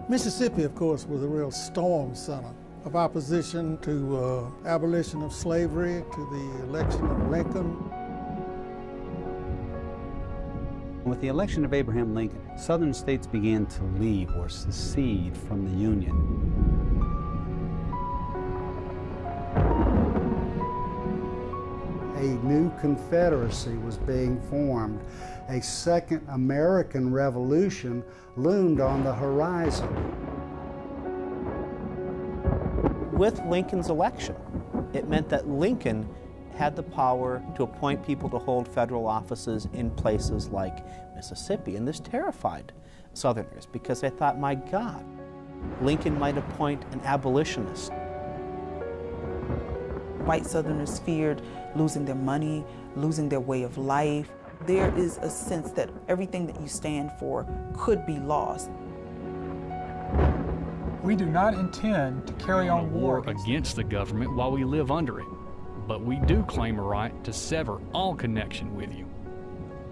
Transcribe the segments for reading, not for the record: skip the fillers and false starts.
Mississippi, of course, was a real storm center of opposition to abolition of slavery, to the election of Lincoln. With the election of Abraham Lincoln, Southern states began to leave or secede from the Union. A new Confederacy was being formed. A second American Revolution loomed on the horizon. With Lincoln's election, it meant that Lincoln had the power to appoint people to hold federal offices in places like Mississippi. And this terrified Southerners because they thought, my God, Lincoln might appoint an abolitionist. White Southerners feared losing their money, losing their way of life. There is a sense that everything that you stand for could be lost. We do not intend to carry on war against the government while we live under it, but we do claim a right to sever all connection with you.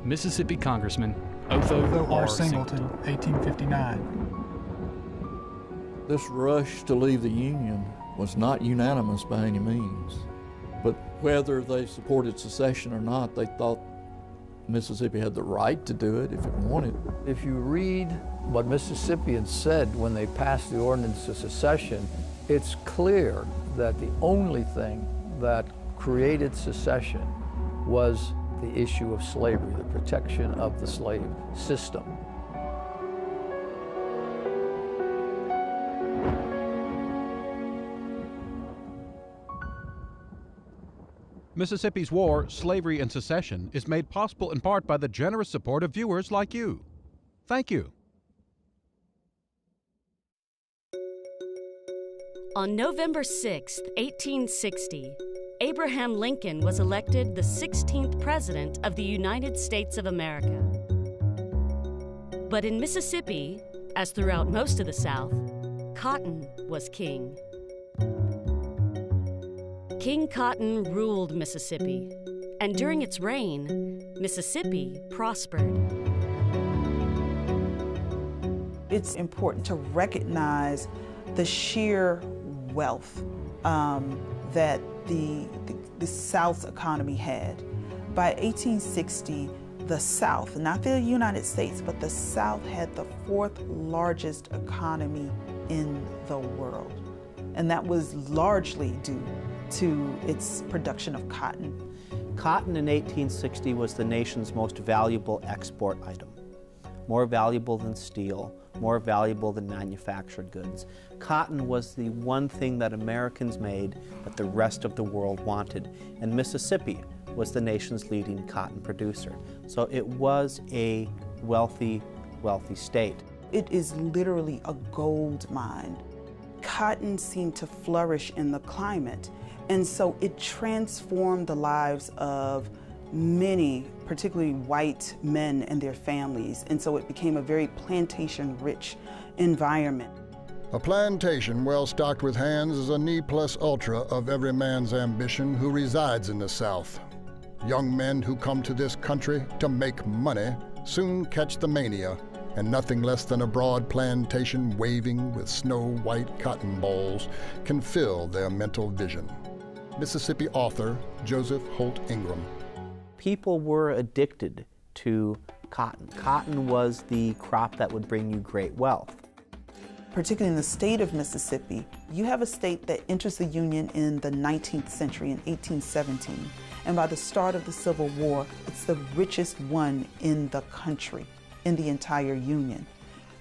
Mississippi Congressman Otho R. Singleton, 1859. This rush to leave the Union was not unanimous by any means, but whether they supported secession or not, they thought Mississippi had the right to do it if it wanted. If you read what Mississippians said when they passed the ordinance of secession, it's clear that the only thing that created secession was the issue of slavery, the protection of the slave system. Mississippi's War, Slavery, and Secession is made possible in part by the generous support of viewers like you. Thank you. On November 6, 1860, Abraham Lincoln was elected the 16th President of the United States of America. But in Mississippi, as throughout most of the South, cotton was king. King Cotton ruled Mississippi, and during its reign, Mississippi prospered. It's important to recognize the sheer wealth that the South's economy had. By 1860, the South, not the United States, but the South had the fourth largest economy in the world. And that was largely due to its production of cotton. Cotton in 1860 was the nation's most valuable export item, more valuable than steel, more valuable than manufactured goods. Cotton was the one thing that Americans made that the rest of the world wanted, and Mississippi was the nation's leading cotton producer. So it was a wealthy, wealthy state. It is literally a gold mine. Cotton seemed to flourish in the climate, and so it transformed the lives of many, particularly white men and their families, and so it became a very plantation-rich environment. A plantation well stocked with hands is a ne plus ultra of every man's ambition who resides in the South. Young men who come to this country to make money soon catch the mania, and nothing less than a broad plantation waving with snow-white cotton balls can fill their mental vision. Mississippi author Joseph Holt Ingram. People were addicted to cotton. Cotton was the crop that would bring you great wealth. Particularly in the state of Mississippi, you have a state that enters the Union in the 19th century, in 1817. And by the start of the Civil War, it's the richest one in the country, in the entire Union.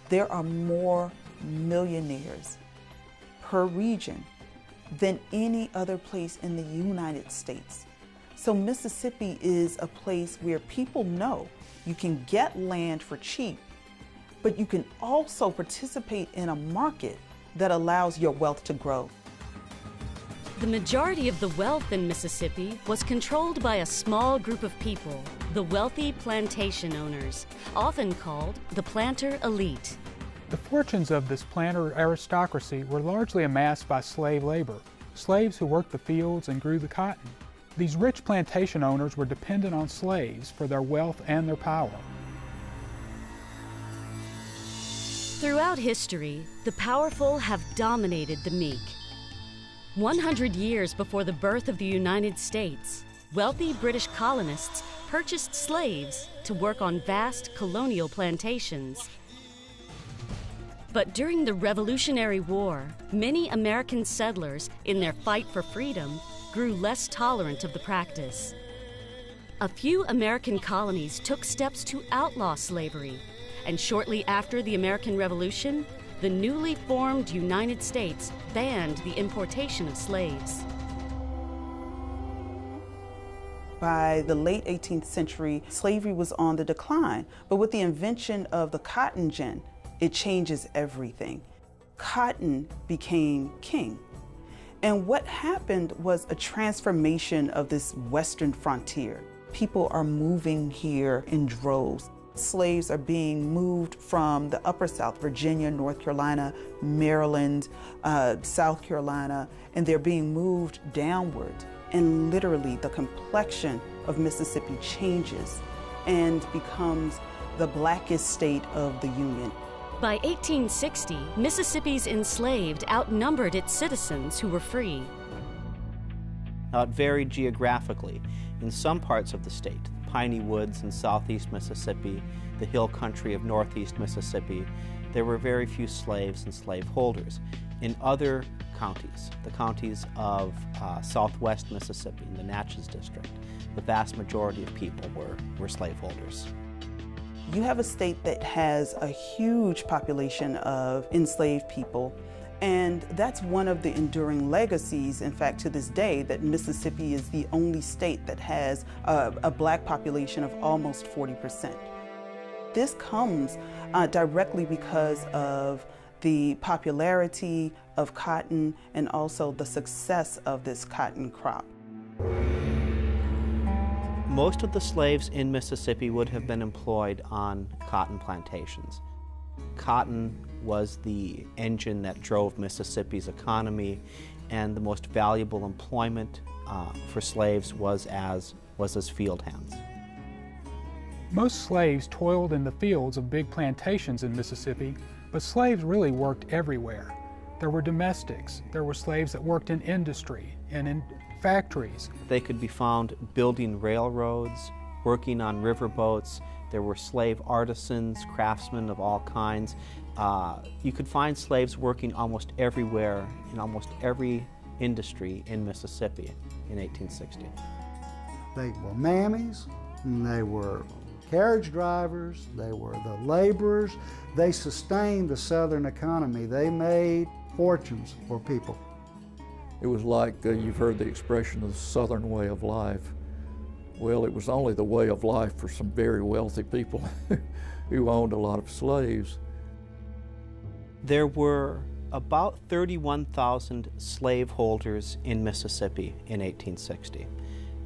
There are more millionaires per region than any other place in the United States. So Mississippi is a place where people know you can get land for cheap, but you can also participate in a market that allows your wealth to grow. The majority of the wealth in Mississippi was controlled by a small group of people, the wealthy plantation owners, often called the planter elite. The fortunes of this planter aristocracy were largely amassed by slave labor, slaves who worked the fields and grew the cotton. These rich plantation owners were dependent on slaves for their wealth and their power. Throughout history, the powerful have dominated the meek. 100 years before the birth of the United States, wealthy British colonists purchased slaves to work on vast colonial plantations. But during the Revolutionary War, many American settlers, in their fight for freedom, grew less tolerant of the practice. A few American colonies took steps to outlaw slavery, and shortly after the American Revolution, the newly formed United States banned the importation of slaves. By the late 18th century, slavery was on the decline, but with the invention of the cotton gin, it changes everything. Cotton became king. And what happened was a transformation of this western frontier. People are moving here in droves. Slaves are being moved from the upper South, Virginia, North Carolina, Maryland, South Carolina, and they're being moved downward. And literally the complexion of Mississippi changes and becomes the blackest state of the Union. By 1860, Mississippi's enslaved outnumbered its citizens who were free. Now, it varied geographically. In some parts of the state, the piney woods in southeast Mississippi, the hill country of northeast Mississippi, there were very few slaves and slaveholders. In other counties, the counties of southwest Mississippi, in the Natchez district, the vast majority of people were slaveholders. You have a state that has a huge population of enslaved people, and that's one of the enduring legacies, in fact, to this day, that Mississippi is the only state that has a black population of almost 40%. This comes directly because of the popularity of cotton and also the success of this cotton crop. Most of the slaves in Mississippi would have been employed on cotton plantations. Cotton was the engine that drove Mississippi's economy, and the most valuable employment for slaves was as field hands. Most slaves toiled in the fields of big plantations in Mississippi, but slaves really worked everywhere. There were domestics, there were slaves that worked in industry and in factories. They could be found building railroads, working on riverboats. There were slave artisans, craftsmen of all kinds. You could find slaves working almost everywhere in almost every industry in Mississippi in 1860. They were mammies, and they were carriage drivers, they were the laborers. They sustained the Southern economy. They made fortunes for people. It was like you've heard the expression of the Southern way of life. Well, it was only the way of life for some very wealthy people who owned a lot of slaves. There were about 31,000 slaveholders in Mississippi in 1860.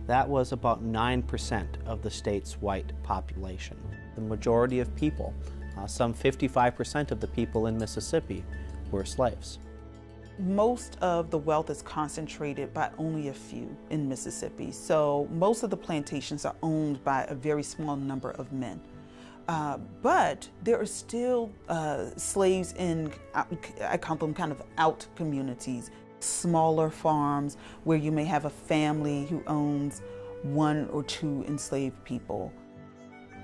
That was about 9% of the state's white population. The majority of people, some 55% of the people in Mississippi, were slaves. Most of the wealth is concentrated by only a few in Mississippi. So most of the plantations are owned by a very small number of men. But there are still slaves in, I call them kind of out communities, smaller farms where you may have a family who owns 1 or 2 enslaved people.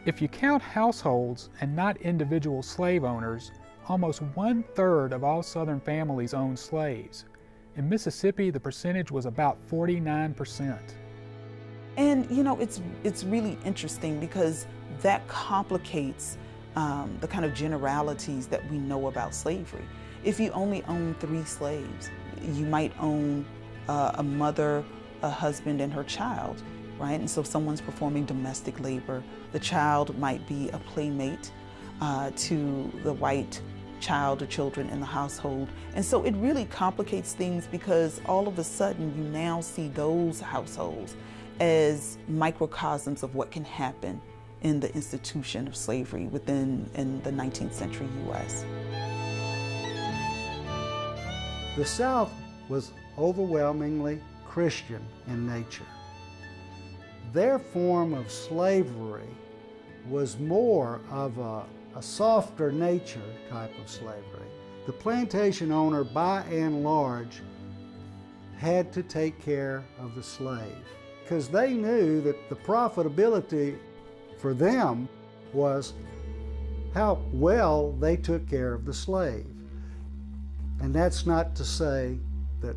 If you count households and not individual slave owners, almost 1/3 of all Southern families owned slaves. In Mississippi, the percentage was about 49%. And you know, it's really interesting because that complicates the kind of generalities that we know about slavery. If you only own 3 slaves, you might own a mother, a husband, and her child, right? And so someone's performing domestic labor. The child might be a playmate to the white child or children in the household. And so it really complicates things because all of a sudden you now see those households as microcosms of what can happen in the institution of slavery in the 19th century U.S. The South was overwhelmingly Christian in nature. Their form of slavery was more of a a softer nature type of slavery. The plantation owner, by and large, had to take care of the slave because they knew that the profitability for them was how well they took care of the slave. And that's not to say that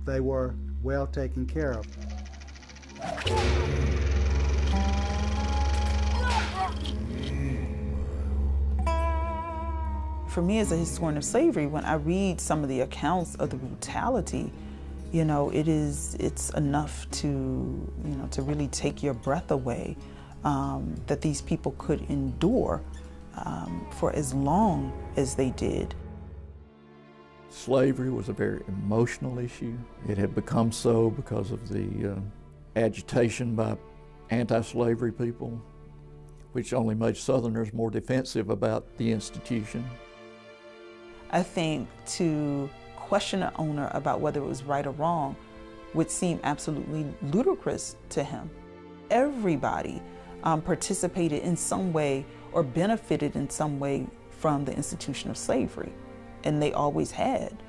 they were well taken care of. For me as a historian of slavery, when I read some of the accounts of the brutality, you know, it's enough to, you know, to really take your breath away, that these people could endure for as long as they did. Slavery was a very emotional issue. It had become so because of the agitation by anti-slavery people, which only made Southerners more defensive about the institution. I think to question an owner about whether it was right or wrong would seem absolutely ludicrous to him. Everybody participated in some way or benefited in some way from the institution of slavery, and they always had.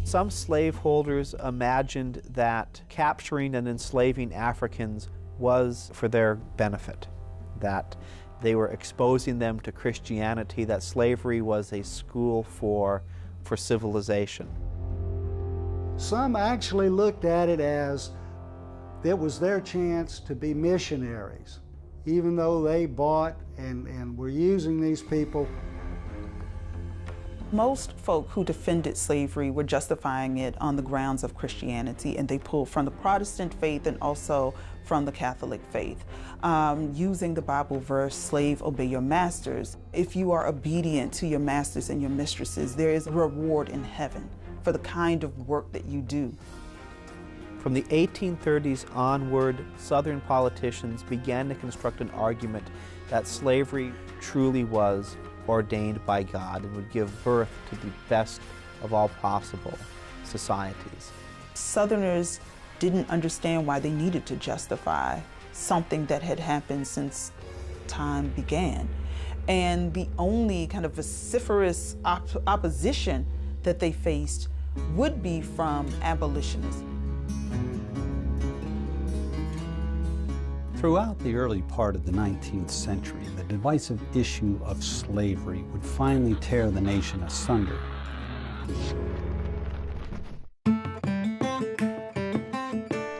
Some slaveholders imagined that capturing and enslaving Africans was for their benefit, that they were exposing them to Christianity, that slavery was a school for civilization. Some actually looked at it as it was their chance to be missionaries, even though they bought and were using these people. Most folk who defended slavery were justifying it on the grounds of Christianity, and they pulled from the Protestant faith and also from the Catholic faith, using the Bible verse, "Slave, obey your masters." If you are obedient to your masters and your mistresses, there is a reward in heaven for the kind of work that you do. From the 1830s onward, Southern politicians began to construct an argument that slavery truly was ordained by God and would give birth to the best of all possible societies. Southerners didn't understand why they needed to justify something that had happened since time began. And the only kind of vociferous opposition that they faced would be from abolitionists. Throughout the early part of the 19th century, the divisive issue of slavery would finally tear the nation asunder.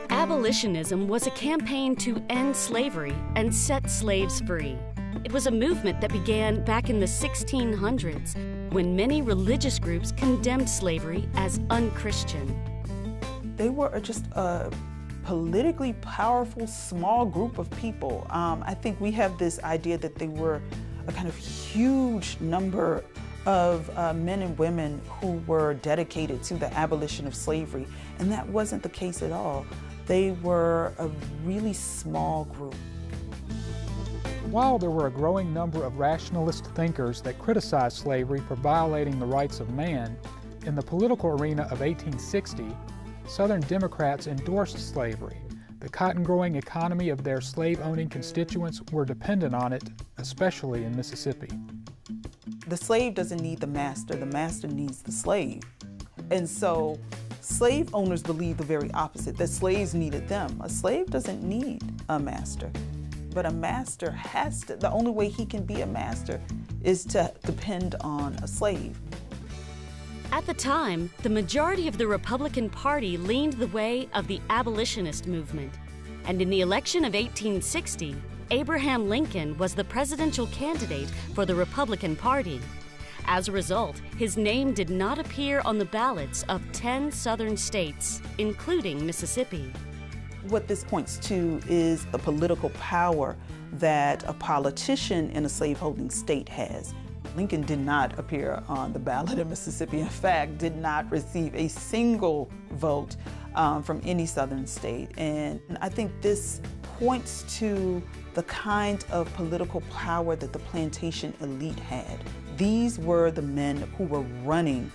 Abolitionism was a campaign to end slavery and set slaves free. It was a movement that began back in the 1600s when many religious groups condemned slavery as unchristian. They were just a politically powerful small group of people. I think we have this idea that they were a kind of huge number of men and women who were dedicated to the abolition of slavery, and that wasn't the case at all. They were a really small group. While there were a growing number of rationalist thinkers that criticized slavery for violating the rights of man, in the political arena of 1860, Southern Democrats endorsed slavery. The cotton-growing economy of their slave-owning constituents were dependent on it, especially in Mississippi. The slave doesn't need the master needs the slave. And so slave owners believed the very opposite, that slaves needed them. A slave doesn't need a master, but a master has to, the only way he can be a master is to depend on a slave. At the time, the majority of the Republican Party leaned the way of the abolitionist movement, and in the election of 1860, Abraham Lincoln was the presidential candidate for the Republican Party. As a result, his name did not appear on the ballots of 10 southern states, including Mississippi. What this points to is the political power that a politician in a slaveholding state has. Lincoln did not appear on the ballot in Mississippi. In fact, did not receive a single vote from any southern state. And I think this points to the kind of political power that the plantation elite had. These were the men who were running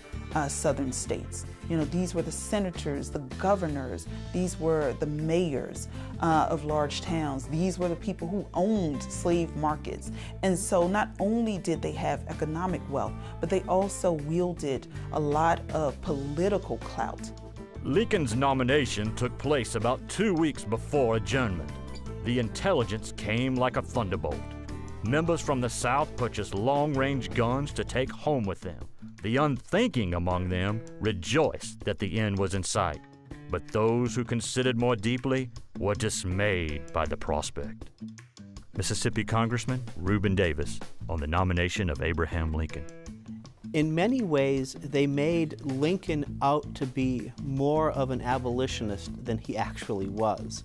southern states. You know, these were the senators, the governors, these were the mayors of large towns. These were the people who owned slave markets. And so not only did they have economic wealth, but they also wielded a lot of political clout. Lincoln's nomination took place about 2 weeks before adjournment. The intelligence came like a thunderbolt. Members from the South purchased long-range guns to take home with them. The unthinking among them rejoiced that the end was in sight. But those who considered more deeply were dismayed by the prospect. Mississippi Congressman Reuben Davis on the nomination of Abraham Lincoln. In many ways, they made Lincoln out to be more of an abolitionist than he actually was.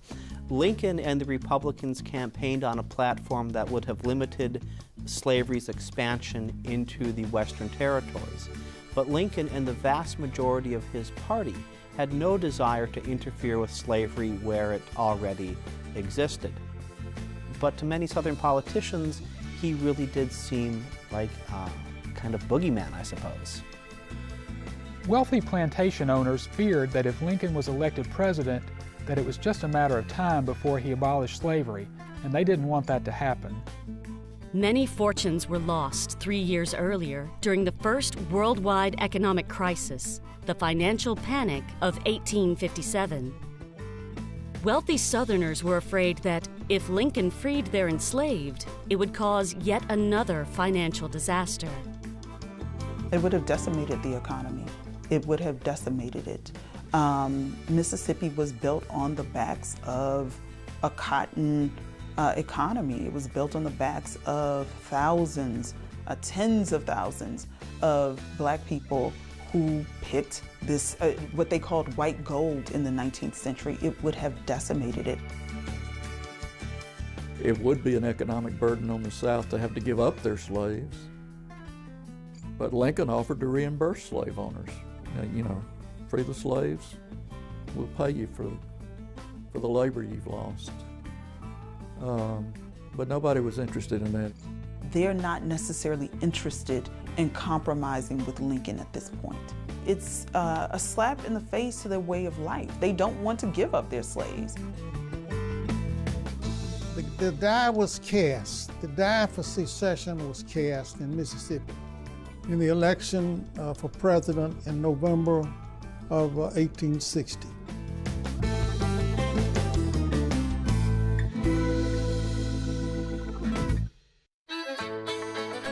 Lincoln and the Republicans campaigned on a platform that would have limited slavery's expansion into the Western territories. But Lincoln and the vast majority of his party had no desire to interfere with slavery where it already existed. But to many Southern politicians, he really did seem like a kind of boogeyman, I suppose. Wealthy plantation owners feared that if Lincoln was elected president, that it was just a matter of time before he abolished slavery, and they didn't want that to happen. Many fortunes were lost 3 years earlier during the first worldwide economic crisis, the financial panic of 1857. Wealthy Southerners were afraid that if Lincoln freed their enslaved, it would cause yet another financial disaster. It would have decimated the economy. It would have decimated it. Mississippi was built on the backs of a cotton economy. It was built on the backs of thousands, tens of thousands of black people who picked this, what they called white gold in the 19th century. It would have decimated it. It would be an economic burden on the South to have to give up their slaves. But Lincoln offered to reimburse slave owners. You know, free the slaves, we'll pay you for the labor you've lost. But nobody was interested in that. They're not necessarily interested in compromising with Lincoln at this point. It's a slap in the face to their way of life. They don't want to give up their slaves. The die was cast. The die for secession was cast in Mississippi in the election for president in November of 1860.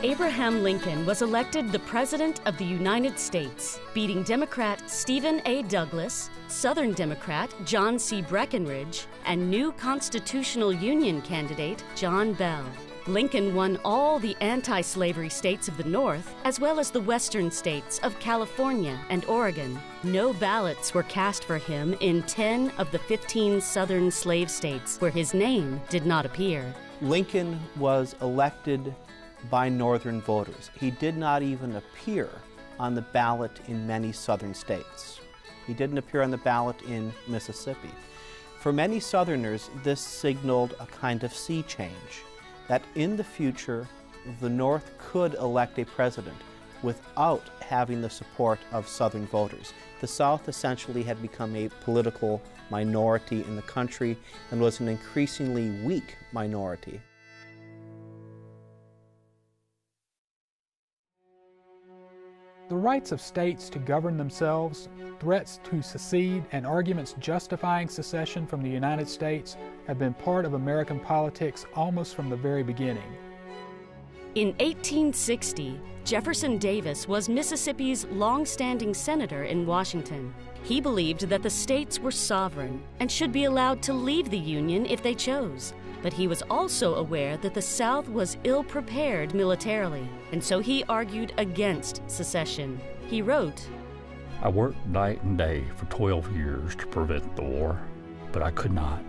Abraham Lincoln was elected the President of the United States, beating Democrat Stephen A. Douglas, Southern Democrat John C. Breckinridge, and new Constitutional Union candidate John Bell. Lincoln won all the anti-slavery states of the North, as well as the western states of California and Oregon. No ballots were cast for him in 10 of the 15 southern slave states where his name did not appear. Lincoln was elected by Northern voters. He did not even appear on the ballot in many southern states. He didn't appear on the ballot in Mississippi. For many Southerners, this signaled a kind of sea change, that in the future, the North could elect a president without having the support of Southern voters. The South essentially had become a political minority in the country and was an increasingly weak minority. The rights of states to govern themselves, threats to secede, and arguments justifying secession from the United States have been part of American politics almost from the very beginning. In 1860, Jefferson Davis was Mississippi's long-standing senator in Washington. He believed that the states were sovereign and should be allowed to leave the Union if they chose. But he was also aware that the South was ill-prepared militarily, and so he argued against secession. He wrote, "I worked night and day for 12 years to prevent the war, but I could not.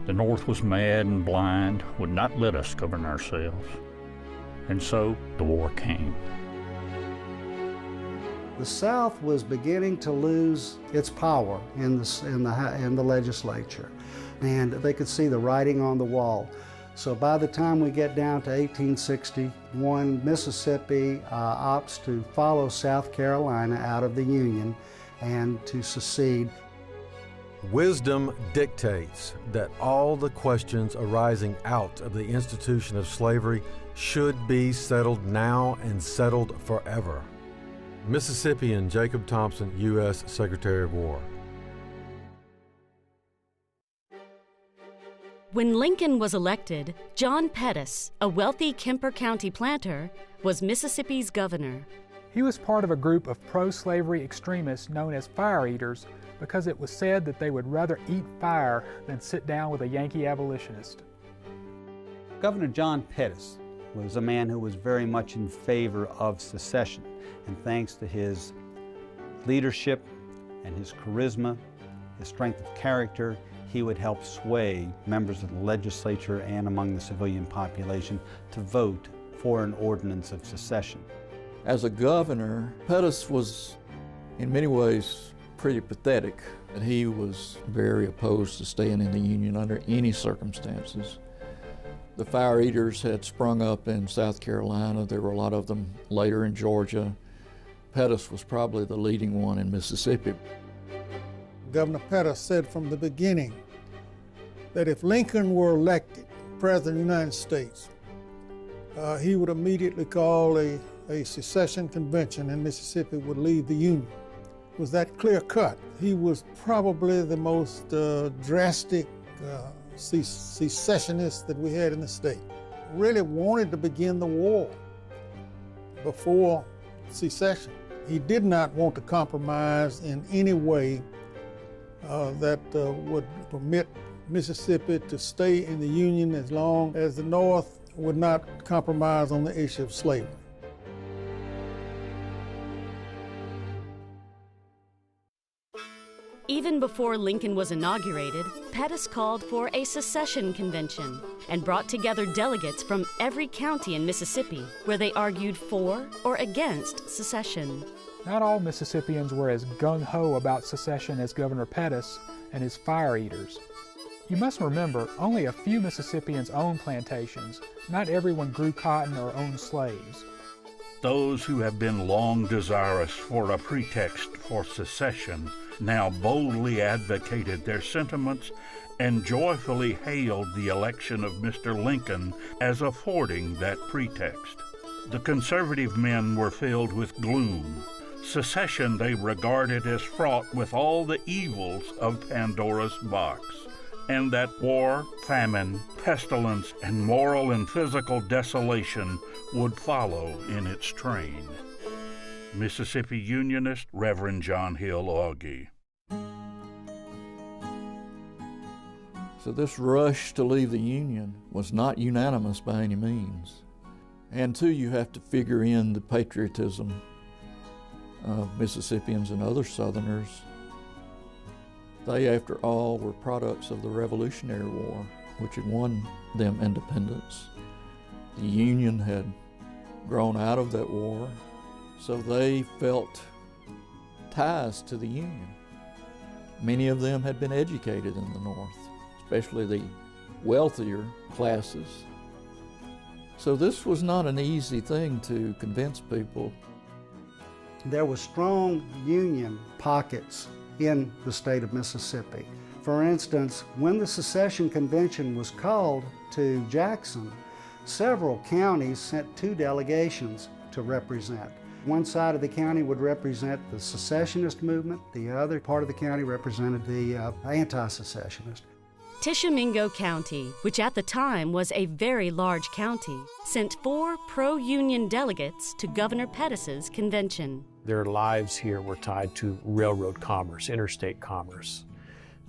The North was mad and blind, would not let us govern ourselves. And so the war came." The South was beginning to lose its power in the legislature, and they could see the writing on the wall. So by the time we get down to 1861, Mississippi opts to follow South Carolina out of the Union, and to secede. Wisdom dictates that all the questions arising out of the institution of slavery should be settled now and settled forever. Mississippian Jacob Thompson, U.S. Secretary of War. When Lincoln was elected, John Pettus, a wealthy Kemper County planter, was Mississippi's governor. He was part of a group of pro-slavery extremists known as fire eaters because it was said that they would rather eat fire than sit down with a Yankee abolitionist. Governor John Pettus was a man who was very much in favor of secession, and thanks to his leadership and his charisma, his strength of character, he would help sway members of the legislature and among the civilian population to vote for an ordinance of secession. As a governor, Pettus was in many ways pretty pathetic, and he was very opposed to staying in the Union under any circumstances. The fire eaters had sprung up in South Carolina. There were a lot of them later in Georgia. Pettus was probably the leading one in Mississippi. Governor Pettus said from the beginning that if Lincoln were elected President of the United States, he would immediately call a secession convention and Mississippi would leave the Union. It was that clear cut. He was probably the most drastic secessionist that we had in the state. Really wanted to begin the war before secession. He did not want to compromise in any way that would permit Mississippi to stay in the Union as long as the North would not compromise on the issue of slavery. Even before Lincoln was inaugurated, Pettus called for a secession convention and brought together delegates from every county in Mississippi where they argued for or against secession. Not all Mississippians were as gung-ho about secession as Governor Pettus and his fire eaters. You must remember, only a few Mississippians owned plantations. Not everyone grew cotton or owned slaves. Those who have been long desirous for a pretext for secession now boldly advocated their sentiments and joyfully hailed the election of Mr. Lincoln as affording that pretext. The conservative men were filled with gloom. Secession they regarded as fraught with all the evils of Pandora's box, and that war, famine, pestilence, and moral and physical desolation would follow in its train. Mississippi Unionist Reverend John Hill Augie. So this rush to leave the Union was not unanimous by any means. And two, you have to figure in the patriotism of Mississippians and other Southerners. They, after all, were products of the Revolutionary War, which had won them independence. The Union had grown out of that war, so they felt ties to the Union. Many of them had been educated in the North, especially the wealthier classes. So this was not an easy thing to convince people. There were strong Union pockets in the state of Mississippi. For instance, when the Secession Convention was called to Jackson, several counties sent 2 delegations to represent. One side of the county would represent the secessionist movement, the other part of the county represented the anti-secessionist. Tishomingo County, which at the time was a very large county, sent 4 pro-Union delegates to Governor Pettus's convention. Their lives here were tied to railroad commerce, interstate commerce.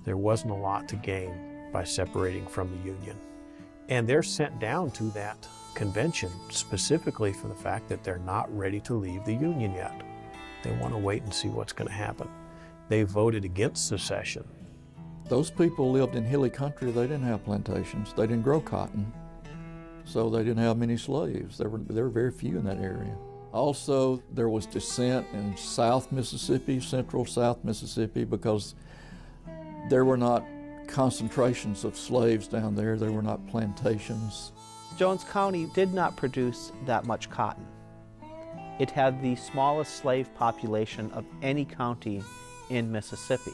There wasn't a lot to gain by separating from the Union. And they're sent down to that convention specifically for the fact that they're not ready to leave the Union yet. They want to wait and see what's going to happen. They voted against secession. Those people lived in hilly country. They didn't have plantations. They didn't grow cotton, so they didn't have many slaves. There were very few in that area. Also, there was dissent in South Mississippi, central South Mississippi, because there were not concentrations of slaves down there. There were not plantations. Jones County did not produce that much cotton. It had the smallest slave population of any county in Mississippi.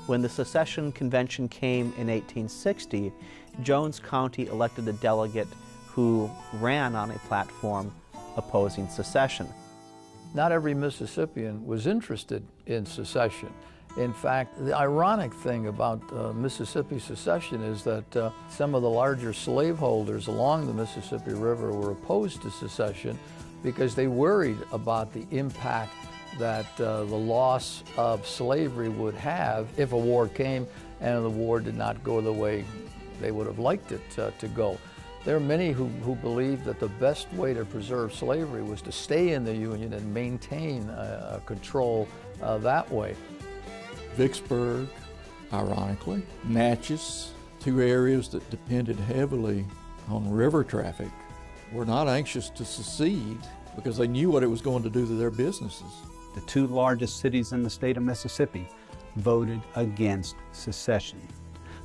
When the Secession Convention came in 1860, Jones County elected a delegate who ran on a platform opposing secession. Not every Mississippian was interested in secession. In fact, the ironic thing about Mississippi secession is that some of the larger slaveholders along the Mississippi River were opposed to secession because they worried about the impact that the loss of slavery would have if a war came and the war did not go the way they would have liked it to go. There are many who believe that the best way to preserve slavery was to stay in the Union and maintain control that way. Vicksburg, ironically, Natchez, two areas that depended heavily on river traffic, were not anxious to secede because they knew what it was going to do to their businesses. The two largest cities in the state of Mississippi voted against secession.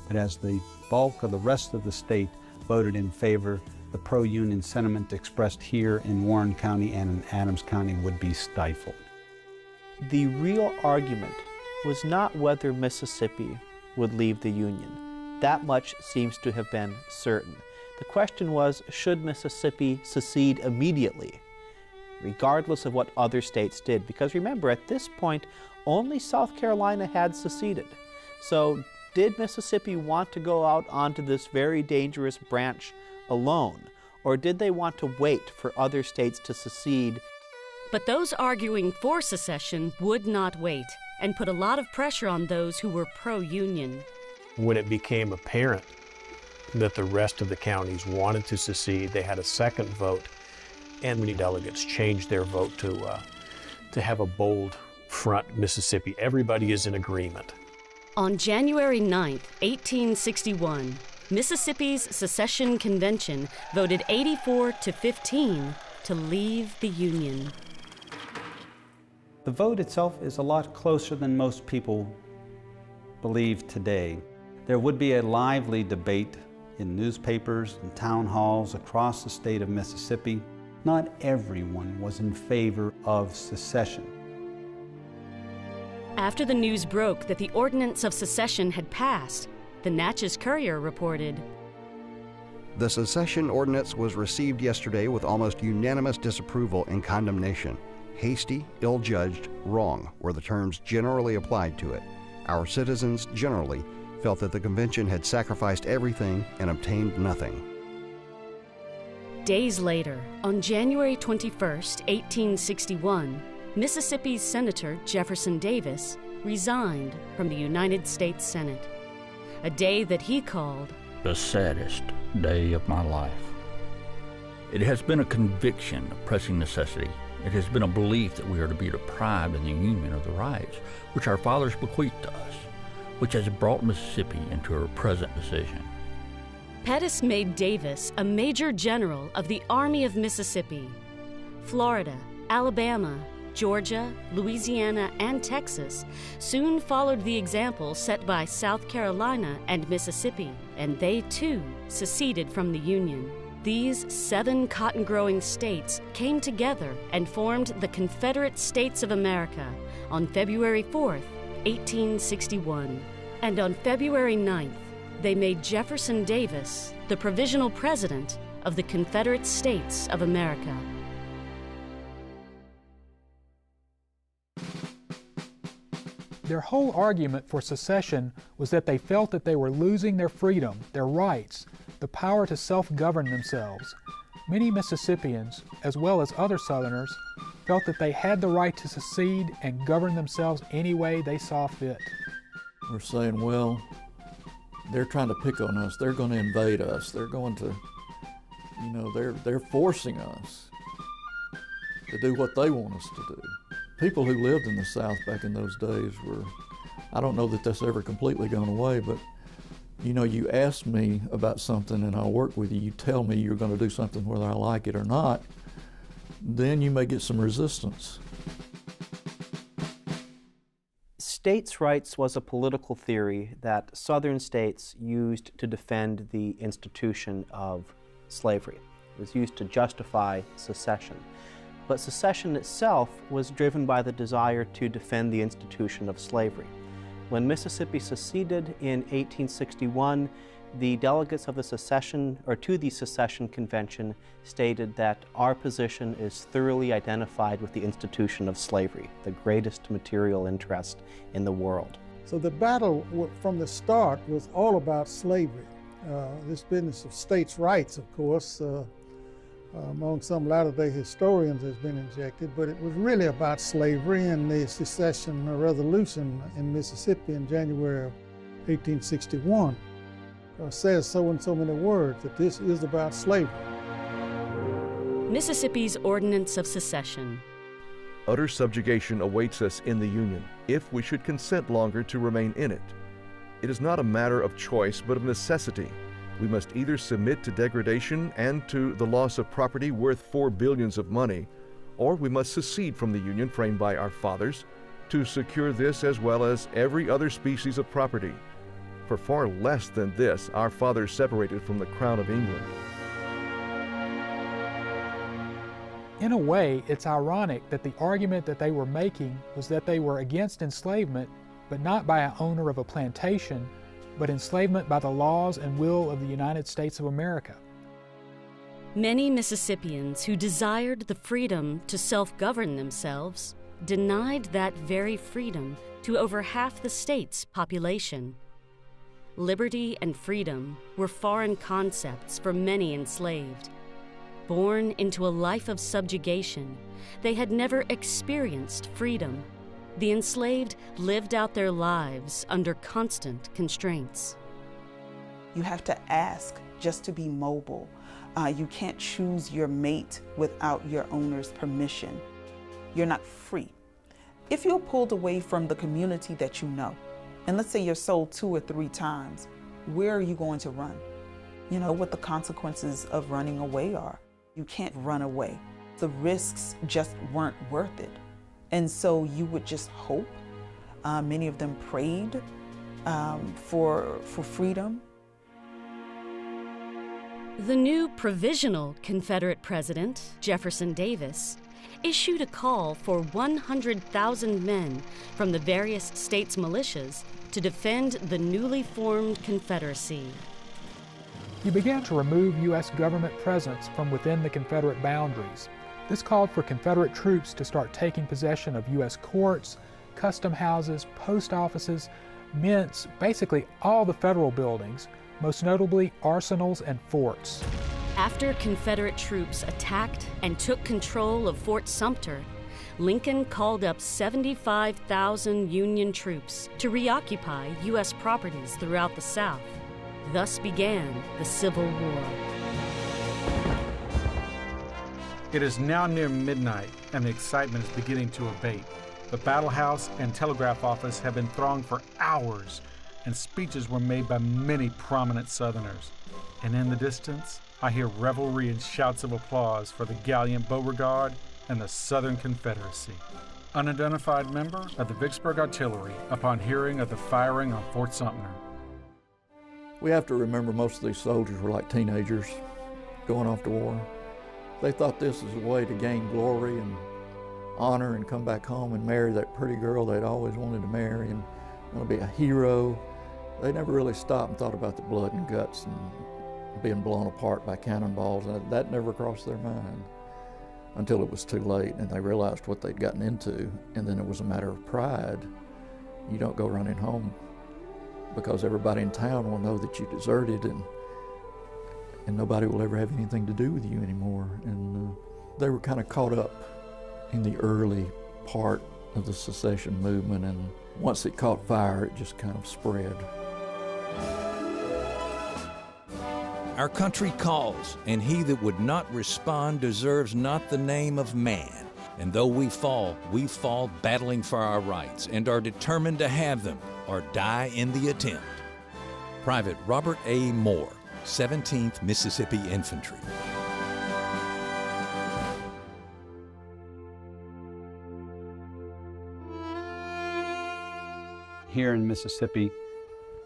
But as the bulk of the rest of the state voted in favor, the pro-Union sentiment expressed here in Warren County and in Adams County would be stifled. The real argument was not whether Mississippi would leave the Union. That much seems to have been certain. The question was, should Mississippi secede immediately, regardless of what other states did? Because remember, at this point, only South Carolina had seceded. So did Mississippi want to go out onto this very dangerous branch alone, or did they want to wait for other states to secede? But those arguing for secession would not wait and put a lot of pressure on those who were pro-Union. When it became apparent that the rest of the counties wanted to secede, they had a second vote, and many delegates changed their vote to have a bold front Mississippi. Everybody is in agreement. On January 9, 1861, Mississippi's Secession Convention voted 84-15 to leave the Union. The vote itself is a lot closer than most people believe today. There would be a lively debate in newspapers and town halls across the state of Mississippi. Not everyone was in favor of secession. After the news broke that the Ordinance of Secession had passed, the Natchez Courier reported, "The secession ordinance was received yesterday with almost unanimous disapproval and condemnation. Hasty, ill-judged, wrong were the terms generally applied to it. Our citizens generally felt that the convention had sacrificed everything and obtained nothing." Days later, on January 21, 1861, Mississippi's Senator Jefferson Davis resigned from the United States Senate, a day that he called the saddest day of my life. It has been a conviction of pressing necessity. It has been a belief that we are to be deprived in the Union of the rights which our fathers bequeathed to us, which has brought Mississippi into her present decision. Pettus made Davis a major general of the Army of Mississippi. Florida, Alabama, Georgia, Louisiana, and Texas soon followed the example set by South Carolina and Mississippi, and they too seceded from the Union. These 7 cotton-growing states came together and formed the Confederate States of America on February 4, 1861. And on February 9th, they made Jefferson Davis the provisional president of the Confederate States of America. Their whole argument for secession was that they felt that they were losing their freedom, their rights, the power to self-govern themselves. Many Mississippians, as well as other Southerners, felt that they had the right to secede and govern themselves any way they saw fit. We're saying, well, they're trying to pick on us. They're going to invade us. They're going to, you know, they're forcing us to do what they want us to do. People who lived in the South back in those days were, I don't know that that's ever completely gone away, but you know, you ask me about something and I'll work with you, you tell me you're going to do something whether I like it or not, then you may get some resistance. States' rights was a political theory that Southern states used to defend the institution of slavery. It was used to justify secession. But secession itself was driven by the desire to defend the institution of slavery. When Mississippi seceded in 1861, the delegates of the secession, or to the secession convention, stated that our position is thoroughly identified with the institution of slavery, the greatest material interest in the world. So the battle from the start was all about slavery. This business of states' rights, of course, among some latter-day historians has been injected, but it was really about slavery, and the secession resolution in Mississippi in January of 1861 says so in so many words that this is about slavery. Mississippi's Ordinance of Secession. Utter subjugation awaits us in the Union if we should consent longer to remain in it. It is not a matter of choice, but of necessity. We must either submit to degradation and to the loss of property worth $4 billion of money, or we must secede from the Union framed by our fathers to secure this as well as every other species of property. For far less than this, our fathers separated from the crown of England. In a way, it's ironic that the argument that they were making was that they were against enslavement, but not by an owner of a plantation, but enslavement by the laws and will of the United States of America. Many Mississippians who desired the freedom to self-govern themselves denied that very freedom to over half the state's population. Liberty and freedom were foreign concepts for many enslaved. Born into a life of subjugation, they had never experienced freedom. The enslaved lived out their lives under constant constraints. You have to ask just to be mobile. You can't choose your mate without your owner's permission. You're not free. If you're pulled away from the community that you know, and let's say you're sold 2 or 3 times, where are you going to run? You know what the consequences of running away are. You can't run away. The risks just weren't worth it. And so you would just hope. Many of them prayed for freedom. The new provisional Confederate president, Jefferson Davis, issued a call for 100,000 men from the various states' militias to defend the newly formed Confederacy. He began to remove U.S. government presence from within the Confederate boundaries. This called for Confederate troops to start taking possession of U.S. courts, custom houses, post offices, mints, basically all the federal buildings, most notably arsenals and forts. After Confederate troops attacked and took control of Fort Sumter, Lincoln called up 75,000 Union troops to reoccupy U.S. properties throughout the South. Thus began the Civil War. It is now near midnight, and the excitement is beginning to abate. The Battle House and Telegraph Office have been thronged for hours, and speeches were made by many prominent Southerners. And in the distance, I hear revelry and shouts of applause for the gallant Beauregard and the Southern Confederacy. Unidentified member of the Vicksburg Artillery upon hearing of the firing on Fort Sumter. We have to remember most of these soldiers were like teenagers going off to war. They thought this was a way to gain glory and honor and come back home and marry that pretty girl they'd always wanted to marry and be a hero. They never really stopped and thought about the blood and guts and being blown apart by cannonballs. That never crossed their mind until it was too late and they realized what they'd gotten into, and then it was a matter of pride. You don't go running home because everybody in town will know that you deserted and nobody will ever have anything to do with you anymore. And they were kind of caught up in the early part of the secession movement, and once it caught fire, it just kind of spread. Our country calls, and he that would not respond deserves not the name of man. And though we fall battling for our rights and are determined to have them or die in the attempt. Private Robert A. Moore, 17th Mississippi Infantry. Here in Mississippi,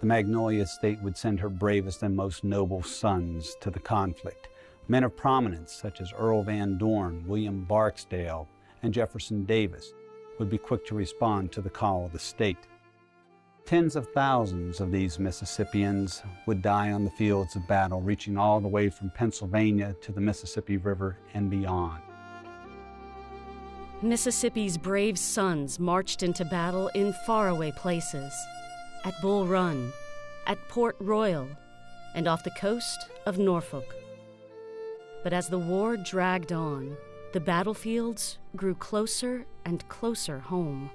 the Magnolia State would send her bravest and most noble sons to the conflict, Men of prominence such as Earl Van Dorn, William Barksdale, and Jefferson Davis would be quick to respond to the call of the state. Tens of thousands of these Mississippians would die on the fields of battle, reaching all the way from Pennsylvania to the Mississippi River and beyond. Mississippi's brave sons marched into battle in faraway places, at Bull Run, at Port Royal, and off the coast of Norfolk. But as the war dragged on, the battlefields grew closer and closer home.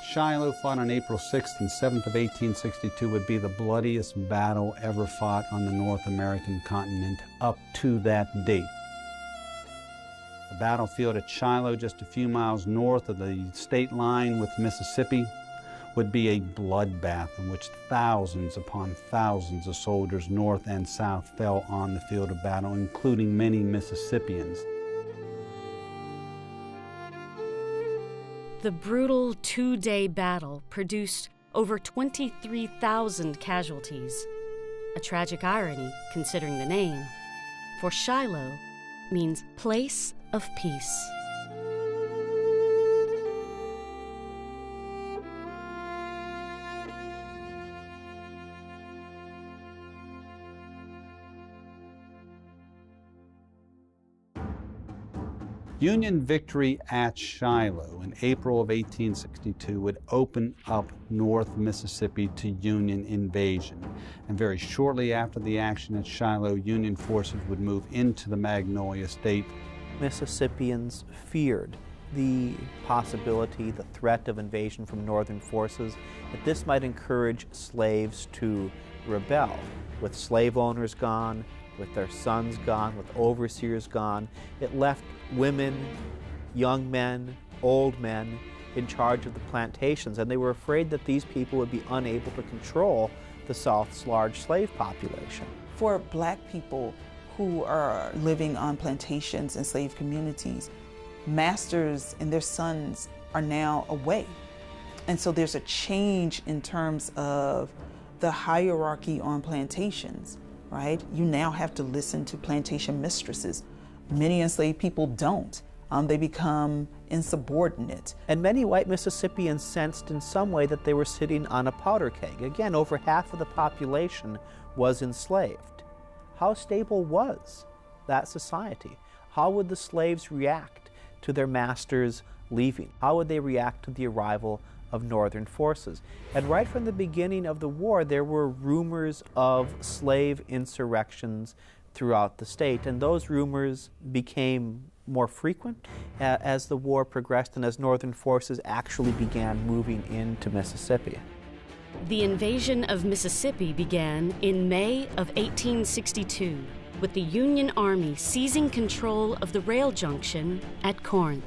Shiloh fought on April 6th and 7th of 1862 would be the bloodiest battle ever fought on the North American continent up to that date. The battlefield at Shiloh, just a few miles north of the state line with Mississippi, would be a bloodbath in which thousands upon thousands of soldiers north and south fell on the field of battle, including many Mississippians. The brutal two-day battle produced over 23,000 casualties. A tragic irony, considering the name, for Shiloh means place of peace. Union victory at Shiloh in April of 1862 would open up North Mississippi to Union invasion. And very shortly after the action at Shiloh, Union forces would move into the Magnolia State. Mississippians feared the possibility, the threat of invasion from Northern forces, that this might encourage slaves to rebel. With slave owners gone, with their sons gone, with overseers gone, it left women, young men, old men in charge of the plantations, and they were afraid that these people would be unable to control the South's large slave population. For black people who are living on plantations and slave communities, masters and their sons are now away. And so there's a change in terms of the hierarchy on plantations, right? You now have to listen to plantation mistresses. Many enslaved people don't. They become insubordinate. And many white Mississippians sensed in some way that they were sitting on a powder keg. Again, over half of the population was enslaved. How stable was that society? How would the slaves react to their masters leaving? How would they react to the arrival of Northern forces? And right from the beginning of the war, there were rumors of slave insurrections throughout the state, and those rumors became more frequent as the war progressed and as Northern forces actually began moving into Mississippi. The invasion of Mississippi began in May of 1862 with the Union Army seizing control of the rail junction at Corinth.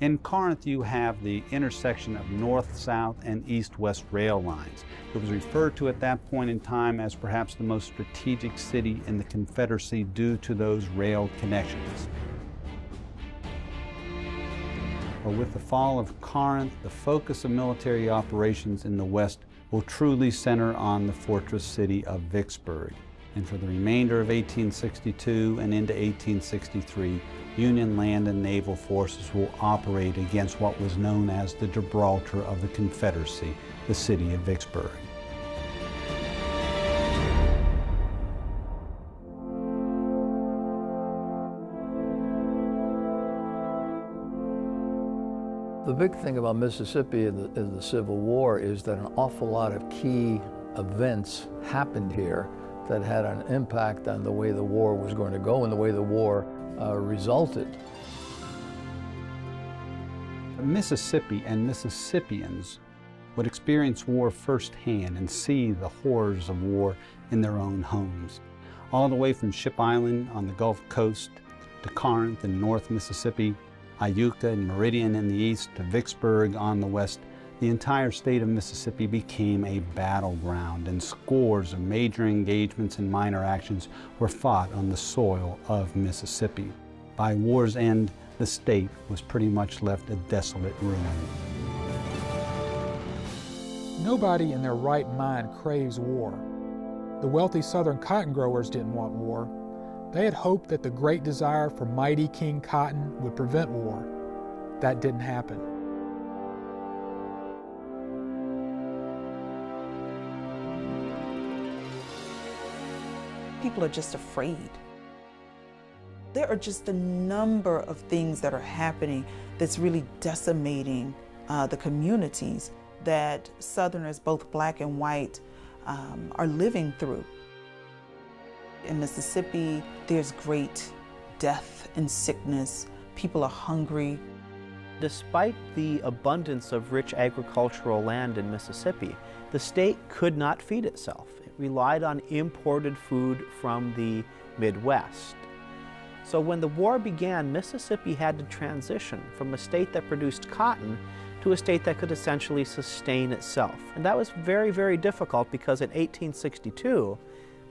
In Corinth, you have the intersection of north-south and east-west rail lines. It was referred to at that point in time as perhaps the most strategic city in the Confederacy due to those rail connections. But with the fall of Corinth, the focus of military operations in the west will truly center on the fortress city of Vicksburg. And for the remainder of 1862 and into 1863, Union land and naval forces will operate against what was known as the Gibraltar of the Confederacy, the city of Vicksburg. The big thing about Mississippi in the Civil War is that an awful lot of key events happened here that had an impact on the way the war was going to go and the way the war resulted. Mississippi and Mississippians would experience war firsthand and see the horrors of war in their own homes. All the way from Ship Island on the Gulf Coast to Corinth in North Mississippi, Iuka and Meridian in the east to Vicksburg on the west, the entire state of Mississippi became a battleground, and scores of major engagements and minor actions were fought on the soil of Mississippi. By war's end, the state was pretty much left a desolate ruin. Nobody in their right mind craves war. The wealthy southern cotton growers didn't want war. They had hoped that the great desire for mighty King Cotton would prevent war. That didn't happen. People are just afraid. There are just a number of things that are happening that's really decimating the communities that Southerners, both black and white, are living through. In Mississippi, there's great death and sickness. People are hungry. Despite the abundance of rich agricultural land in Mississippi, the state could not feed itself. It relied on imported food from the Midwest. So when the war began, Mississippi had to transition from a state that produced cotton to a state that could essentially sustain itself. And that was very, very difficult because in 1862,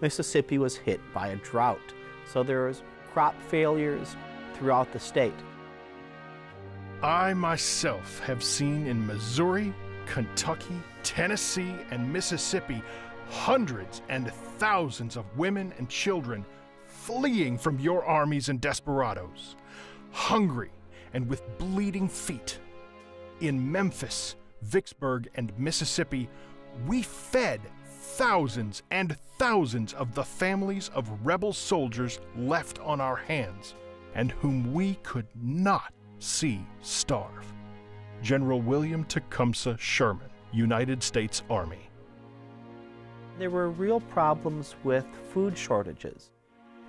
Mississippi was hit by a drought. So there was crop failures throughout the state. I myself have seen in Missouri, Kentucky, Tennessee, and Mississippi hundreds and thousands of women and children fleeing from your armies and desperadoes, hungry and with bleeding feet. In Memphis, Vicksburg, and Mississippi, we fed thousands and thousands of the families of rebel soldiers left on our hands and whom we could not see starve. General William Tecumseh Sherman, United States Army. There were real problems with food shortages.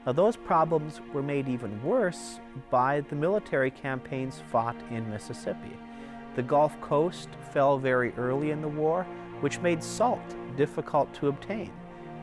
Now, those problems were made even worse by the military campaigns fought in Mississippi. The Gulf Coast fell very early in the war, which made salt difficult to obtain.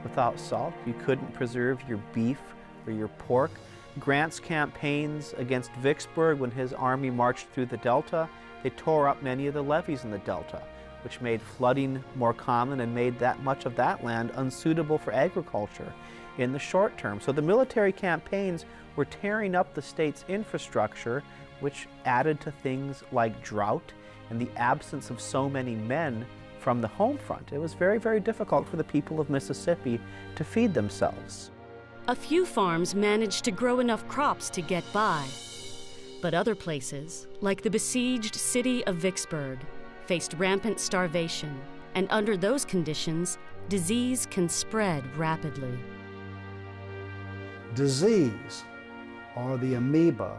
Without salt, you couldn't preserve your beef or your pork. Grant's campaigns against Vicksburg, when his army marched through the Delta, they tore up many of the levees in the Delta, which made flooding more common and made that much of that land unsuitable for agriculture in the short term. So the military campaigns were tearing up the state's infrastructure, which added to things like drought and the absence of so many men from the home front. It was very, very difficult for the people of Mississippi to feed themselves. A few farms managed to grow enough crops to get by, but other places, like the besieged city of Vicksburg, faced rampant starvation, and under those conditions, disease can spread rapidly. Disease, or the amoeba,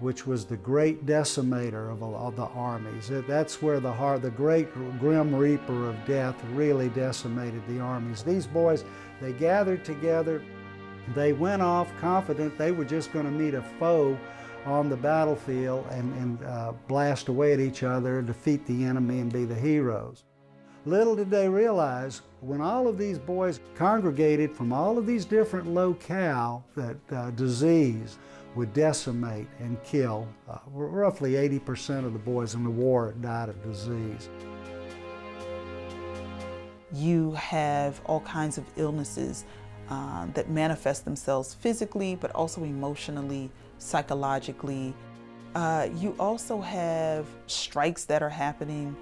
which was the great decimator of all the armies. That's where the great grim reaper of death really decimated the armies. These boys, they gathered together. They went off confident they were just going to meet a foe on the battlefield and blast away at each other, defeat the enemy, and be the heroes. Little did they realize, when all of these boys congregated from all of these different locales, that disease would decimate and kill. Roughly 80% of the boys in the war died of disease. You have all kinds of illnesses that manifest themselves physically, but also emotionally, psychologically. You also have strikes that are happening.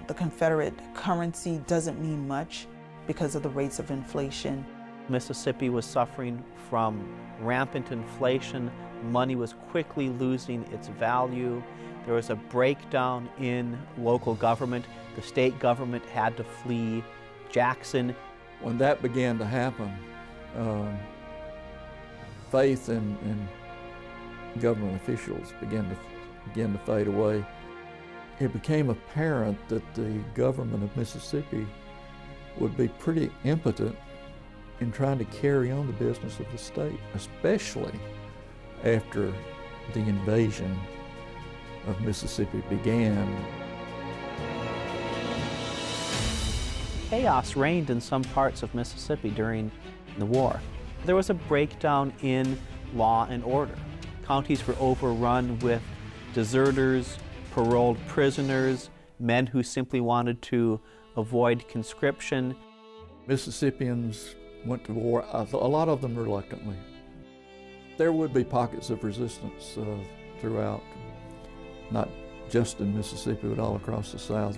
The Confederate currency doesn't mean much because of the rates of inflation. Mississippi was suffering from rampant inflation. Money was quickly losing its value. There was a breakdown in local government. The state government had to flee Jackson. When that began to happen, faith in government officials began to fade away. It became apparent that the government of Mississippi would be pretty impotent in trying to carry on the business of the state, especially after the invasion of Mississippi began. Chaos reigned in some parts of Mississippi during the war. There was a breakdown in law and order. Counties were overrun with deserters, paroled prisoners, men who simply wanted to avoid conscription. Mississippians went to war, a lot of them reluctantly. There would be pockets of resistance throughout, not just in Mississippi, but all across the South.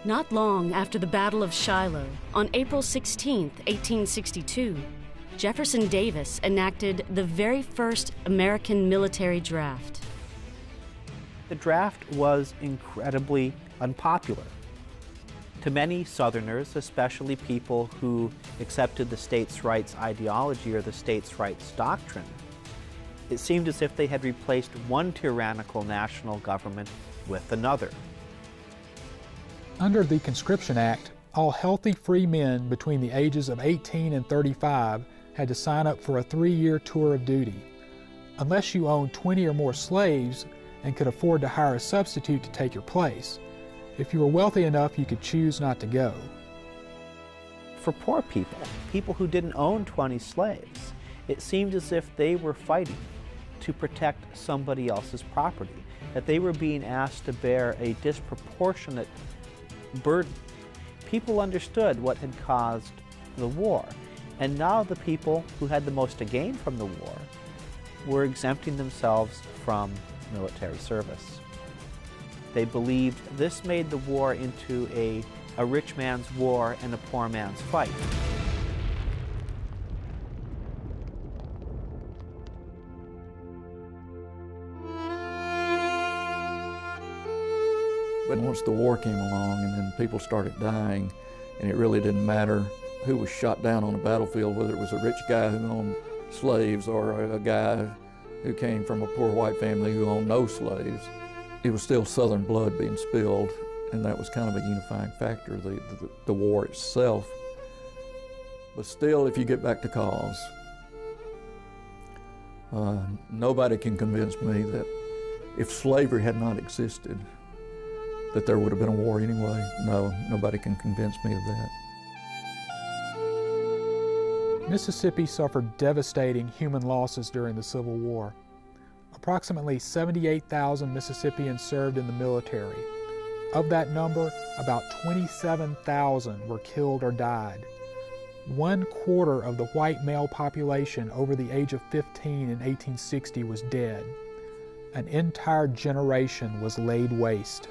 Not long after the Battle of Shiloh, on April 16, 1862, Jefferson Davis enacted the very first American military draft. The draft was incredibly unpopular. To many Southerners, especially people who accepted the states' rights ideology or the states' rights doctrine, it seemed as if they had replaced one tyrannical national government with another. Under the Conscription Act, all healthy free men between the ages of 18 and 35 had to sign up for a 3-year tour of duty. Unless you owned 20 or more slaves and could afford to hire a substitute to take your place. If you were wealthy enough, you could choose not to go. For poor people, people who didn't own 20 slaves, it seemed as if they were fighting to protect somebody else's property, that they were being asked to bear a disproportionate burden. People understood what had caused the war, and now the people who had the most to gain from the war were exempting themselves from military service. They believed this made the war into a rich man's war and a poor man's fight. But once the war came along and then people started dying, and it really didn't matter who was shot down on the battlefield, whether it was a rich guy who owned slaves or a guy who came from a poor white family who owned no slaves. It was still Southern blood being spilled, and that was kind of a unifying factor, the war itself. But still, if you get back to cause, nobody can convince me that if slavery had not existed, that there would have been a war anyway. No, nobody can convince me of that. Mississippi suffered devastating human losses during the Civil War. Approximately 78,000 Mississippians served in the military. Of that number, about 27,000 were killed or died. 1/4 of the white male population over the age of 15 in 1860 was dead. An entire generation was laid waste.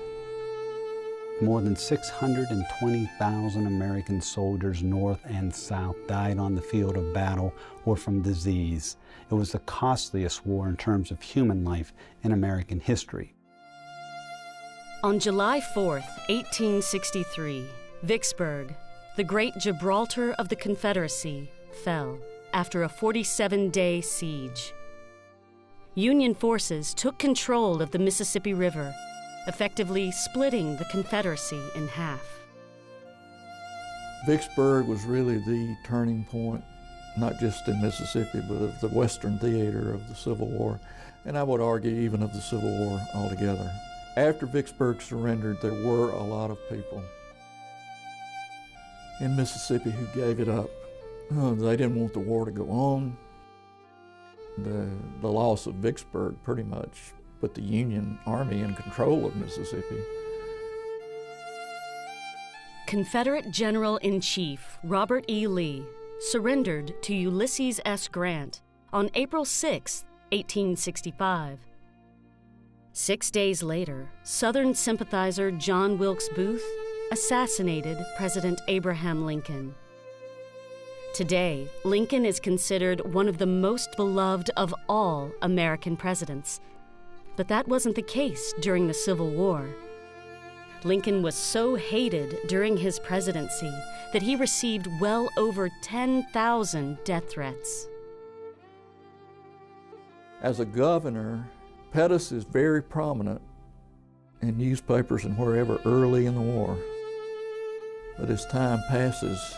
More than 620,000 American soldiers, North and South, died on the field of battle or from disease. It was the costliest war in terms of human life in American history. On July 4th, 1863, Vicksburg, the great Gibraltar of the Confederacy, fell after a 47-day siege. Union forces took control of the Mississippi River, effectively splitting the Confederacy in half. Vicksburg was really the turning point, not just in Mississippi, but of the Western theater of the Civil War, and I would argue even of the Civil War altogether. After Vicksburg surrendered, there were a lot of people in Mississippi who gave it up. They didn't want the war to go on. The loss of Vicksburg pretty much put the Union Army in control of Mississippi. Confederate General-in-Chief Robert E. Lee surrendered to Ulysses S. Grant on April 6, 1865. 6 days later, Southern sympathizer John Wilkes Booth assassinated President Abraham Lincoln. Today, Lincoln is considered one of the most beloved of all American presidents. But that wasn't the case during the Civil War. Lincoln was so hated during his presidency that he received well over 10,000 death threats. As a governor, Pettus is very prominent in newspapers and wherever early in the war. But as time passes,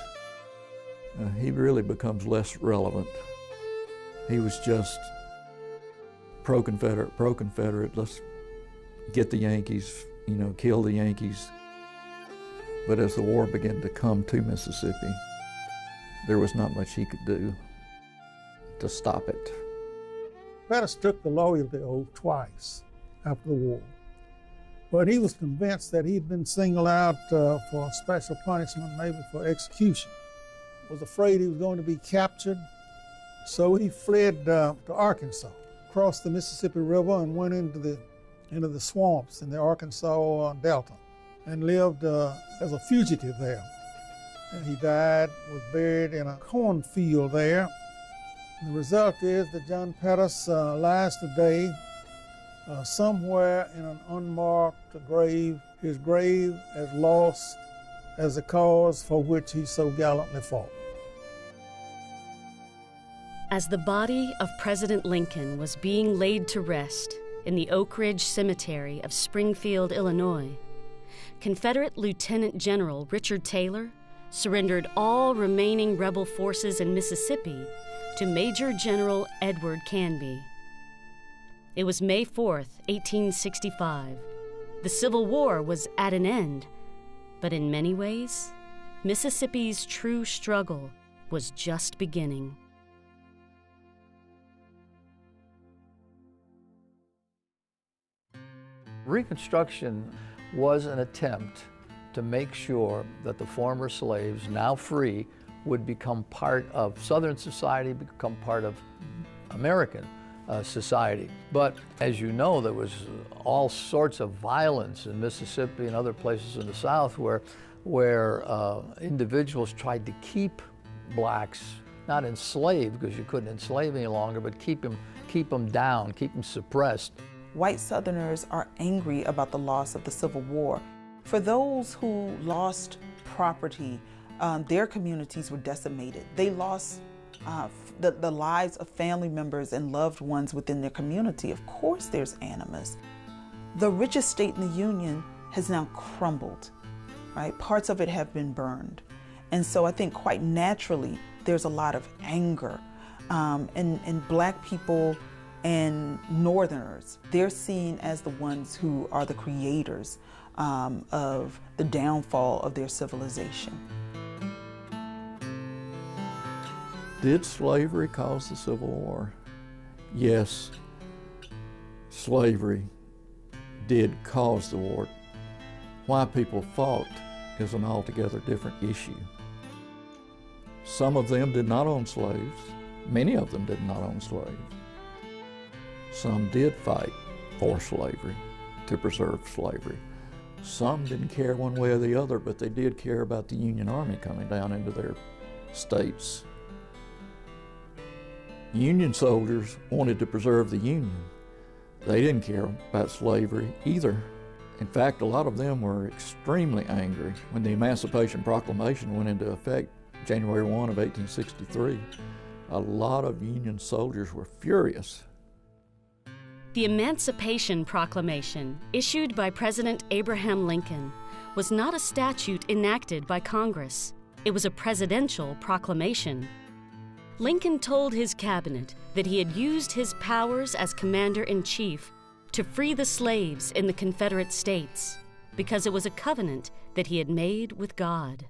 he really becomes less relevant. He was just pro-Confederate, let's get the Yankees, kill the Yankees. But as the war began to come to Mississippi, there was not much he could do to stop it. Pettus took the loyalty oath twice after the war, but he was convinced that he'd been singled out for special punishment, maybe for execution. Was afraid he was going to be captured, so he fled to Arkansas, crossed the Mississippi River and went into the swamps in the Arkansas Delta and lived as a fugitive there. And he died, was buried in a cornfield there The result is that John Pettis lies today somewhere in an unmarked grave, his grave as lost as the cause for which he so gallantly fought. As the body of President Lincoln was being laid to rest in the Oak Ridge Cemetery of Springfield, Illinois, Confederate Lieutenant General Richard Taylor surrendered all remaining rebel forces in Mississippi to Major General Edward Canby. It was May 4th, 1865. The Civil War was at an end, but in many ways, Mississippi's true struggle was just beginning. Reconstruction was an attempt to make sure that the former slaves, now free, would become part of Southern society, become part of American society. But as you know, there was all sorts of violence in Mississippi and other places in the South where individuals tried to keep blacks, not enslaved, because you couldn't enslave any longer, but keep them down, keep them suppressed. White Southerners are angry about the loss of the Civil War. For those who lost property, their communities were decimated. They lost the lives of family members and loved ones within their community. Of course there's animus. The richest state in the Union has now crumbled, right? Parts of it have been burned. And so I think quite naturally there's a lot of anger. And black people and Northerners, they're seen as the ones who are the creators of the downfall of their civilization. Did slavery cause the Civil War? Yes, slavery did cause the war. Why people fought is an altogether different issue. Some of them did not own slaves. Many of them did not own slaves. Some did fight for slavery, to preserve slavery. Some didn't care one way or the other, but they did care about the Union Army coming down into their states. Union soldiers wanted to preserve the Union. They didn't care about slavery either. In fact, a lot of them were extremely angry when the Emancipation Proclamation went into effect January 1 of 1863. A lot of Union soldiers were furious. The Emancipation Proclamation, issued by President Abraham Lincoln, was not a statute enacted by Congress. It was a presidential proclamation. Lincoln told his cabinet that he had used his powers as commander-in-chief to free the slaves in the Confederate States because it was a covenant that he had made with God.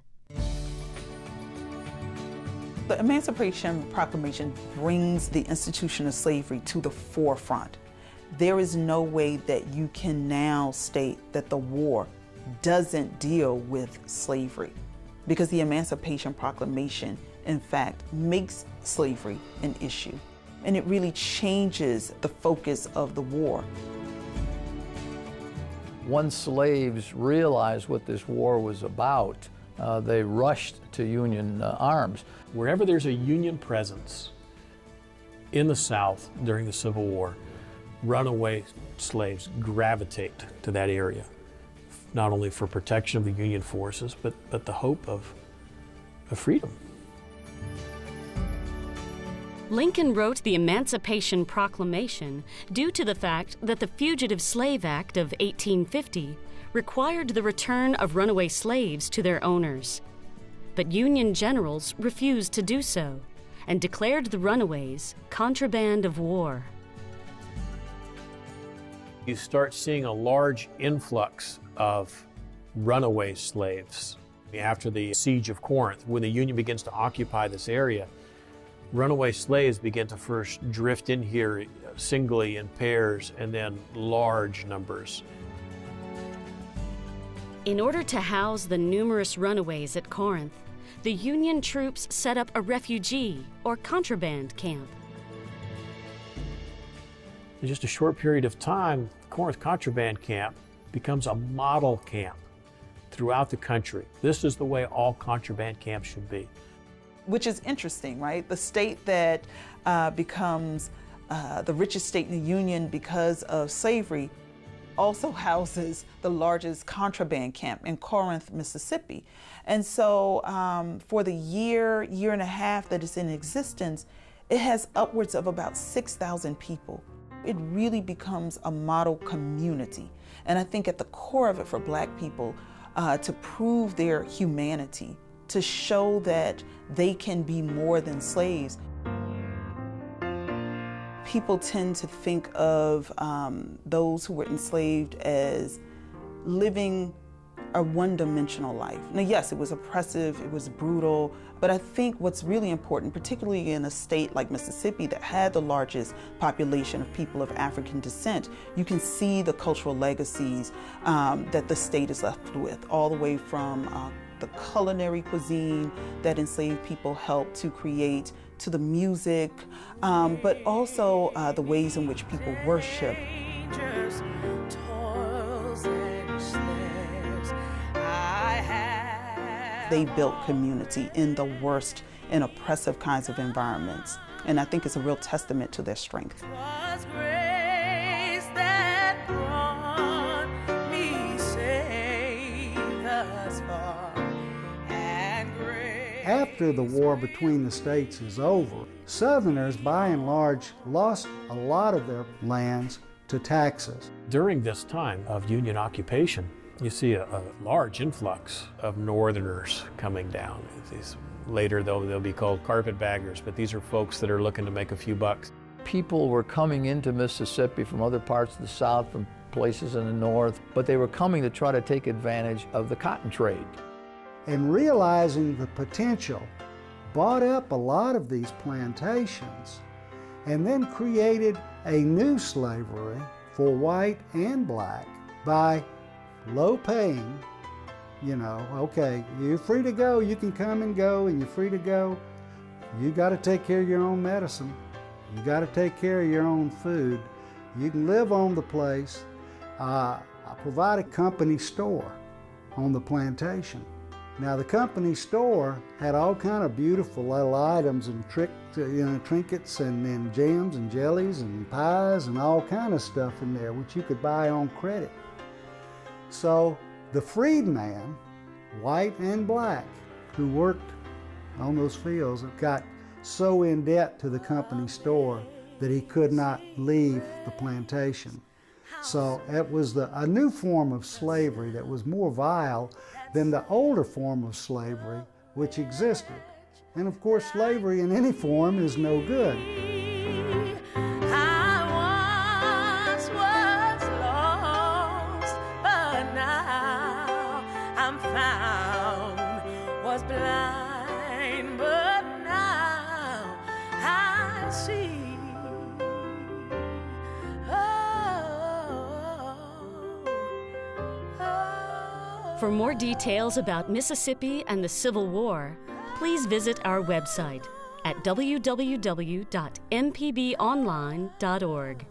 The Emancipation Proclamation brings the institution of slavery to the forefront. There is no way that you can now state that the war doesn't deal with slavery, because the Emancipation Proclamation, in fact, makes slavery an issue. And it really changes the focus of the war. Once slaves realized what this war was about, they rushed to Union arms. Wherever there's a Union presence in the South during the Civil War, runaway slaves gravitate to that area, not only for protection of the Union forces, but the hope of freedom. Lincoln wrote the Emancipation Proclamation due to the fact that the Fugitive Slave Act of 1850 required the return of runaway slaves to their owners. But Union generals refused to do so and declared the runaways contraband of war. You start seeing a large influx of runaway slaves. After the siege of Corinth, when the Union begins to occupy this area, runaway slaves begin to first drift in here singly in pairs and then large numbers. In order to house the numerous runaways at Corinth, the Union troops set up a refugee or contraband camp. In just a short period of time, the Corinth contraband camp becomes a model camp throughout the country. This is the way all contraband camps should be. which is interesting, right? The state that becomes the richest state in the Union because of slavery also houses the largest contraband camp in Corinth, Mississippi. And so for the year and a half that it's in existence, it has upwards of about 6,000 people. It really becomes a model community. And I think at the core of it for Black people, to prove their humanity, to show that they can be more than slaves. People tend to think of those who were enslaved as living a one-dimensional life. Now, yes, it was oppressive, it was brutal, but I think what's really important, particularly in a state like Mississippi that had the largest population of people of African descent, you can see the cultural legacies that the state is left with, all the way from the culinary cuisine that enslaved people helped to create, to the music, but also the ways in which people worship. They built community in the worst and oppressive kinds of environments. And I think it's a real testament to their strength. After the war between the states is over, Southerners, by and large, lost a lot of their lands to taxes. During this time of Union occupation, you see a large influx of Northerners coming down. Later, they'll be called carpetbaggers, but these are folks that are looking to make a few bucks. People were coming into Mississippi from other parts of the South, from places in the North, but they were coming to try to take advantage of the cotton trade. And realizing the potential, bought up a lot of these plantations and then created a new slavery for white and black by low paying, okay, you're free to go, you can come and go, and you're free to go. You got to take care of your own medicine. You got to take care of your own food. You can live on the place. I provide a company store on the plantation. Now, the company store had all kind of beautiful little items and trinkets and jams and jellies and pies and all kind of stuff in there, which you could buy on credit. So the freedman, white and black, who worked on those fields, got so in debt to the company store that he could not leave the plantation. So it was a new form of slavery that was more vile than the older form of slavery which existed. And of course, slavery in any form is no good. For more details about Mississippi and the Civil War, please visit our website at www.mpbonline.org.